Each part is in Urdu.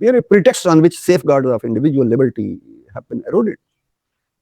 They are a pretext on which safeguards of individual liberty have been eroded.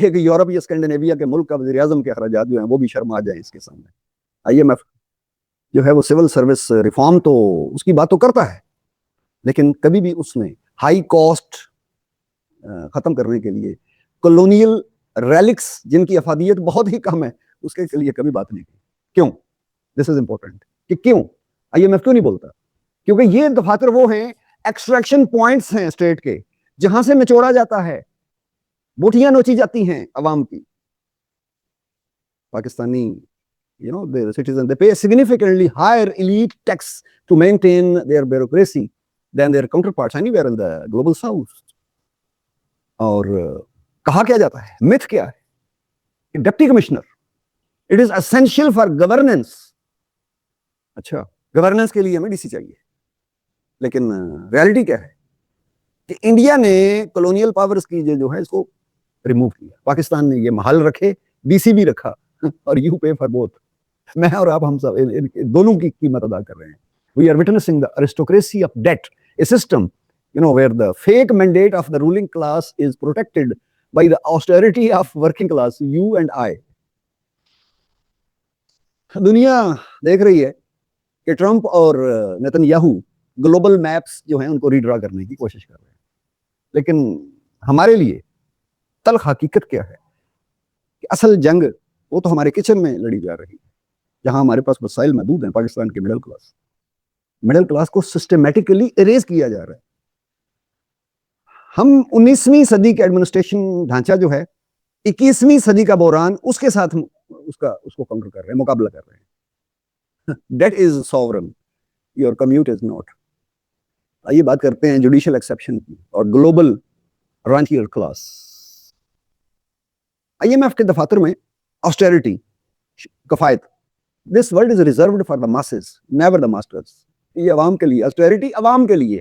کہ یورپ یا اسکینڈینیویا کے ملک کا وزیر اعظم کے اخراجات جو ہیں وہ بھی شرم آ جائیں اس کے سامنے. IMF جو ہے وہ سول سروس ریفارم تو اس کی بات تو کرتا ہے, لیکن کبھی بھی اس نے ہائی کاسٹ ختم کرنے کے لیے کولونیل ریلکس جن کی افادیت بہت ہی کم ہے اس کے لیے کبھی بات نہیں کی. کیوں؟ دس از امپورٹنٹ کہ کیوں IMF کیوں نہیں بولتا؟ کیونکہ یہ دفاتر وہ ہیں, ایکسٹریکشن پوائنٹس ہیں اسٹیٹ کے, جہاں سے نچوڑا جاتا ہے, بوٹیاں نوچی جاتی ہیں عوام کی. Pakistani the citizens, they pay a significantly higher elite tax to maintain their bureaucracy than their counterparts anywhere in the global south. اور کہا کیا جاتا ہے, myth کیا ہے, deputy commissioner, it is essential for governance. اچھا, گورننس کے لیے ہمیں DC چاہیے, لیکن ریالٹی کیا ہے کہ انڈیا نے کولونیل پاورز کی جو ہے اس کو ریموو کیا. پاکستان نے یہ محل رکھے, DC بھی رکھا, اور you pay for both. میں اور آپ ہم سب دونوں کی قیمت ادا کر رہے ہیں. We are witnessing the aristocracy of debt, a system where the fake mandate of the ruling class is protected by the austerity of working class, you and I. دنیا دیکھ رہی ہے کہ ٹرمپ اور نیتن یاہو گلوبل میپس جو ہیں ان کو ریڈرا کرنے کی کوشش کر رہے ہیں, لیکن ہمارے لیے تلخ حقیقت کیا ہے کہ اصل جنگ وہ تو ہمارے کچن میں لڑی جا رہی ہے, جہاں ہمارے پاس وسائل محدود ہیں. پاکستان کے مڈل کلاس کو سسٹمیٹکلی اریز کیا جا رہا ہے. ہم 19ویں صدی کے ایڈمنسٹریشن ڈھانچہ جو ہے 21ویں صدی کا بحران اس کے ساتھ اس کو کاؤنٹر کر رہے ہیں, مقابلہ کر رہے ہیں. Debt is sovereign, your commute is not. آئیے بات کرتے ہیں جوڈیشل ایکسیپشن کی اور گلوبل رانچیئر کلاس. IMF کے دفاتر میں austerity, کفایت, this world is reserved for the masses, never the masters. یہ عوام کے لیے, austerity عوام کے لیے.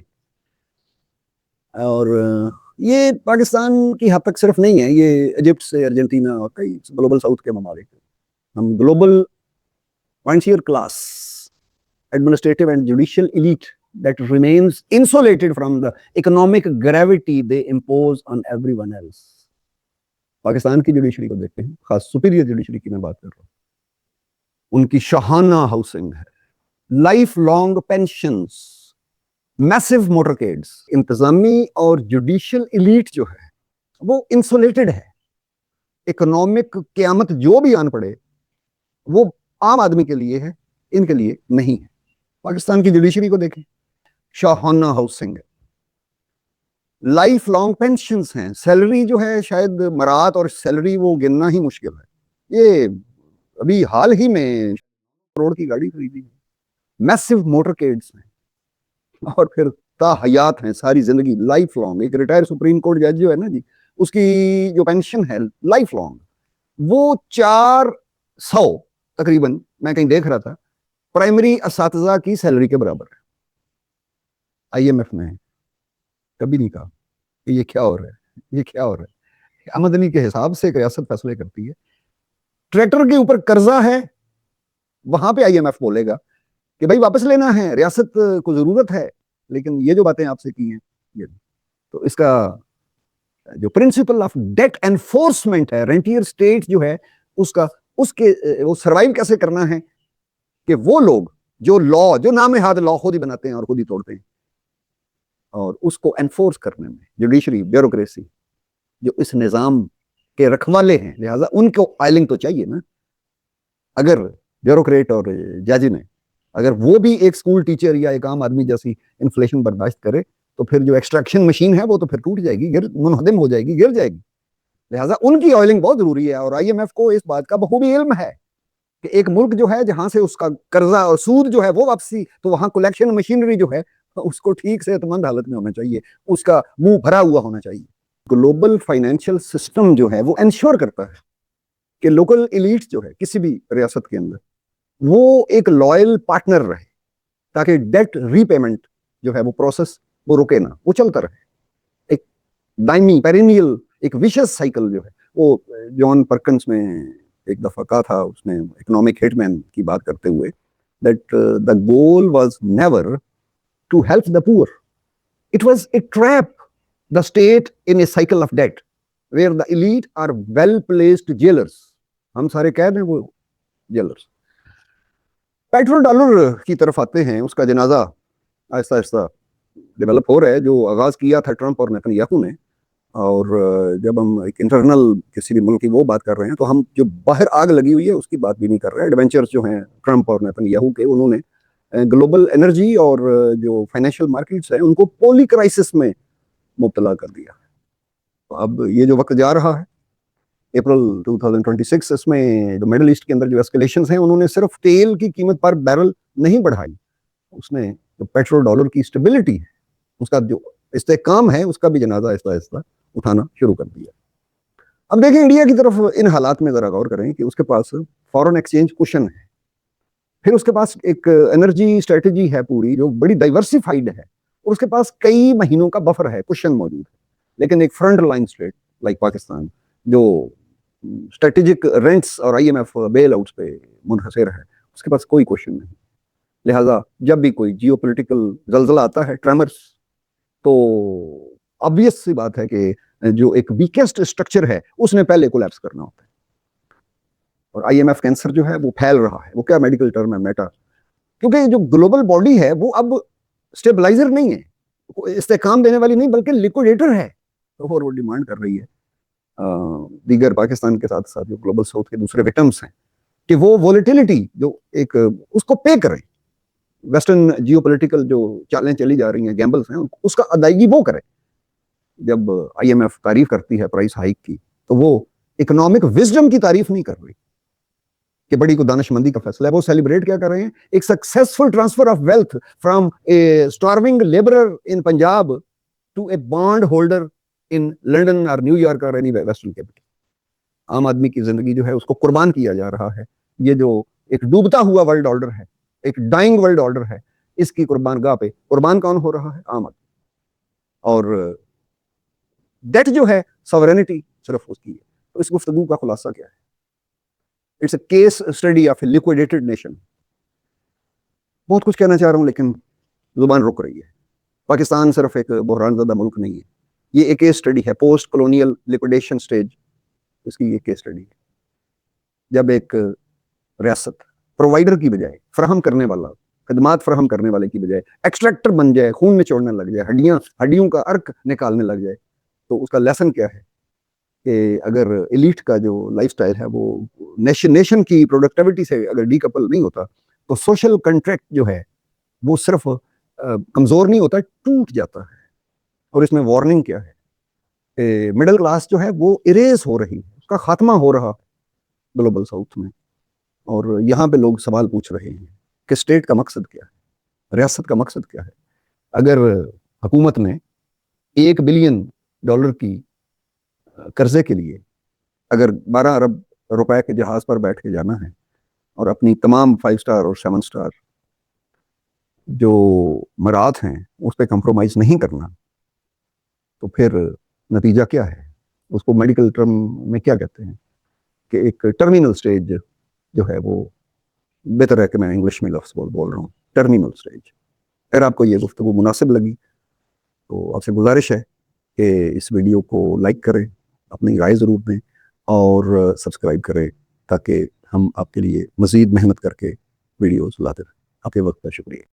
اور یہ پاکستان کی حد تک صرف نہیں ہے, یہ ایجپٹ سے ارجنٹینا اور کئی گلوبل ساؤتھ کے ممالک. ہم global financial class, administrative and judicial elite that remains insulated from the economic gravity they impose on everyone else. Pakistan کی جوڈیشری کو دیکھتے ہیں, خاص سپیریئر جوڈیشری کی میں بات کر رہا ہوں. ان کی شاہانہ ہاؤسنگ ہے, لائف لانگ پینشنز, میسو موٹرکیڈز. انتظامی اور جوڈیشل ایلیٹ جو ہے وہ انسولیٹڈ ہے. اکنامک قیامت جو بھی آن پڑے وہ عام آدمی کے لیے ہے, ان کے لیے نہیں ہے. پاکستان کی جوڈیشری کو دیکھیں, شاہانہ ہاؤسنگ ہے, لائف لانگ پینشنز ہیں, سیلری جو ہے شاید مرات اور سیلری وہ گننا ہی مشکل ہے. یہ ابھی حال ہی میں کروڑ کی گاڑی خریدی ہے, میسو موٹرکیڈز ہیں, اور پھر تا حیات ہیں ساری زندگی, لائف لانگ. ایک ریٹائر سپریم کورٹ جج جو ہے نا جی, اس کی جو پینشن ہے لائف لانگ وہ 400 تقریباً, میں کہیں دیکھ رہا تھا, پرائمری اساتذہ کی سیلری کے برابر ہے. IMF نے کبھی نہیں کہا کہ یہ کیا ہو رہا ہے, یہ کیا ہو رہا ہے. آمدنی کے حساب سے ایک ریاست فیصلے کرتی ہے. ٹریکٹر کے اوپر قرضہ ہے, وہاں پہ IMF بولے گا کہ بھائی واپس لینا ہے, ریاست کو ضرورت ہے. لیکن یہ جو باتیں آپ سے کی ہیں یہ, تو اس کا جو پرنسپل آف ڈیٹ انفورسمنٹ ہے, رینٹیئر اسٹیٹ جو ہے اس کے وہ سروائیو کیسے کرنا ہے کہ وہ لوگ جو لا, جو نامحاد لا خود ہی بناتے ہیں اور خود ہی توڑتے ہیں, اور اس کو انفورس کرنے میں جوڈیشری, بیوروکریسی جو اس نظام کے رکھوالے ہیں, لہٰذا ان کو آئلنگ تو چاہیے نا. اگر بیوروکریٹ اور جج نے, اگر وہ بھی ایک اسکول ٹیچر یا ایک عام آدمی جیسی انفلیشن برداشت کرے تو پھر جو ایکسٹریکشن مشین ہے وہ تو پھر ٹوٹ جائے گی, منہدم ہو جائے گی, گر جائے گی. لہٰذا ان کی آئلنگ بہت ضروری ہے. اور IMF کو اس بات کا بخوبی علم ہے کہ ایک ملک جو ہے جہاں سے اس کا قرضہ اور سود جو ہے وہ واپسی, تو وہاں کلیکشن مشینری جو ہے اس کو ٹھیک صحت مند حالت میں ہونا چاہیے, اس کا منہ بھرا ہوا ہونا چاہیے. گلوبل فائنینشیل سسٹم جو ہے وہ انشور کرتا ہے کہ لوکل ایلیٹ جو ہے کسی بھی ریاست کے اندر وہ ایک لائل پارٹنر رہے, تاکہ ڈیٹ ری پیمنٹ جو ہے وہ پروسیس وہ رکے نہ, وہ چلتا رہے. ایک دائمی پیرینیل ایک ویشس سائیکل جو ہے وہ جان پرکنس میں ایک دفعہ کہا تھا, اس نے اکنامک ہٹ مین کی بات کرتے ہوئے, that the goal was never to help the poor. It was a trap the state in a cycle of debt. where the elite are well placed jailers. ہم سارے قید ہیں، وہ جیلرز. پیٹرو ڈالر کی طرف آتے ہیں. اس کا جنازہ آہستہ آہستہ ڈیولپ ہو رہا ہے، جو آغاز کیا تھا ٹرمپ اور نیتن یاہو نے. اور جب ہم ایک انٹرنل کسی بھی ملک کی وہ بات کر رہے ہیں تو ہم جو باہر آگ لگی ہوئی ہے اس کی بات بھی نہیں کر رہے. ایڈونچرز جو ہیں ٹرمپ اور نیتن یاہو کے، انہوں نے گلوبل انرجی اور جو فائنینشیل مارکیٹس ہیں ان کو پولی کرائسس میں مبتلا کر دیا. اب یہ جو وقت جا رہا ہے اپریل 2026، اس میں جو مڈل ایسٹ کے اندر جو اسکیلیشنز ہیں انہوں نے صرف تیل کی قیمت پر بیرل نہیں بڑھائی، اس نے جو پیٹرو ڈالر کی اسٹیبلٹی ہے، اس کا جو استحکام ہے، اس کا بھی جنازہ آہستہ آہستہ اٹھانا شروع کر دیا. اب دیکھیں انڈیا کی طرف ان حالات میں ذرا غور کریں کہ اس کے پاس فورن ایکسچینج کوشن ہے، پھر اس کے پاس ایک انرجی اسٹریٹجی ہے پوری جو بڑی ڈائیورسیفائڈ ہے، اور اس کے پاس کئی مہینوں کا بفر ہے، کوشن موجود ہے. لیکن ایک front line state like Pakistan جو اسٹریٹجک رینٹس اور I M F bailouts پہ منحصر ہے، اس کے پاس کوئی کوشن نہیں. لہٰذا جب بھی کوئی جیو پولیٹیکل زلزلہ آتا ہے، ٹریمرز، تو obvious سی بات ہے کہ جو ایک ویکسٹ اسٹرکچر ہے اس نے پہلے کولیپس کرنا ہوتا ہے. اور آئی ایم ایف کینسر جو ہے وہ پھیل رہا ہے. وہ کیا میڈیکل ٹرم ہے؟ میٹا. کیونکہ جو گلوبل باڈی ہے وہ اب اسٹیبلائزر نہیں ہے، استحکام دینے والی نہیں، بلکہ لیکوڈیٹر ہے. اور وہ ڈیمانڈ کر رہی ہے دیگر پاکستان کے ساتھ ساتھ جو گلوبل ساؤتھ کے دوسرے وکٹمس ہیں کہ وہ وولیٹیلٹی جو ایک اس کو پے کریں. ویسٹرن جیو پولیٹیکل جو چالیں چلی جا رہی ہیں، گیمبلز ہیں، اس کا ادائیگی وہ کریں. جب آئی ایم ایف تعریف کرتی ہے پرائس ہائیک کی تو وہ اکنامک وزڈم کی تعریف نہیں کر رہی کہ بڑی کو دانش مندی کا فیصلہ ہے. وہ سیلیبریٹ کیا کر رہے ہیں؟ ایک successful transfer of wealth from a strong labourer in Punjab to a bond holder in London اور نیو یارک اور اینی ویسٹرن کیپٹل. عام آدمی کی زندگی جو ہے اس کو قربان کیا جا رہا ہے. یہ جو ایک ڈوبتا ہوا ورلڈ آرڈر ہے، ایک ڈائنگ ورلڈ آرڈر ہے، اس کی قربان گاہ پہ قربان کون ہو رہا ہے؟ عام آدمی. اور ڈیٹ جو ہے ساورینٹی صرف اس کی ہے. تو اس گفتگو کا خلاصہ کیا ہے؟ It's a case study of a liquidated nation. بہت کچھ کہنا چاہ رہا ہوں لیکن زبان رک رہی ہے. پاکستان صرف ایک بحران زدہ ملک نہیں ہے، یہ ایک کیس اسٹڈی ہے. پوسٹ کولونیل لیکوڈیشن سٹیج اس کی یہ کیس اسٹڈی ہے. جب ایک ریاست پرووائڈر کی بجائے، فراہم کرنے والا، خدمات فراہم کرنے والے کی بجائے ایکسٹریکٹر بن جائے، خون نچوڑنے لگ جائے، ہڈیوں کا عرق نکالنے لگ جائے، تو اس کا لیسن کیا ہے کہ اگر ایلیٹ کا جو لائف سٹائل ہے وہ نیشن کی پروڈکٹیوٹی سے اگر ڈی کپل نہیں ہوتا تو سوشل کنٹریکٹ جو ہے وہ صرف کمزور نہیں ہوتا، ٹوٹ جاتا ہے. اور اس میں وارننگ کیا ہے کہ مڈل کلاس جو ہے وہ اریز ہو رہی ہے، اس کا خاتمہ ہو رہا گلوبل ساؤتھ میں. اور یہاں پہ لوگ سوال پوچھ رہے ہیں کہ اسٹیٹ کا مقصد کیا ہے، ریاست کا مقصد کیا ہے. اگر حکومت نے $1 بلین کی قرضے کے لیے اگر 12 ارب روپے کے جہاز پر بیٹھ کے جانا ہے اور اپنی تمام 5 سٹار اور 7 سٹار جو مراد ہیں اس پہ کمپرومائز نہیں کرنا، تو پھر نتیجہ کیا ہے؟ اس کو میڈیکل ٹرم میں کیا کہتے ہیں کہ ایک ٹرمینل سٹیج جو ہے، وہ بہتر ہے کہ میں انگلش میں لفظ بول رہا ہوں، ٹرمینل سٹیج. اگر آپ کو یہ گفتگو مناسب لگی تو آپ سے گزارش ہے کہ اس ویڈیو کو لائک کریں، اپنی رائے ضرور دیں اور سبسکرائب کریں تاکہ ہم آپ کے لیے مزید محنت کر کے ویڈیوز لاتے رہیں. آپ کے وقت کا شکریہ.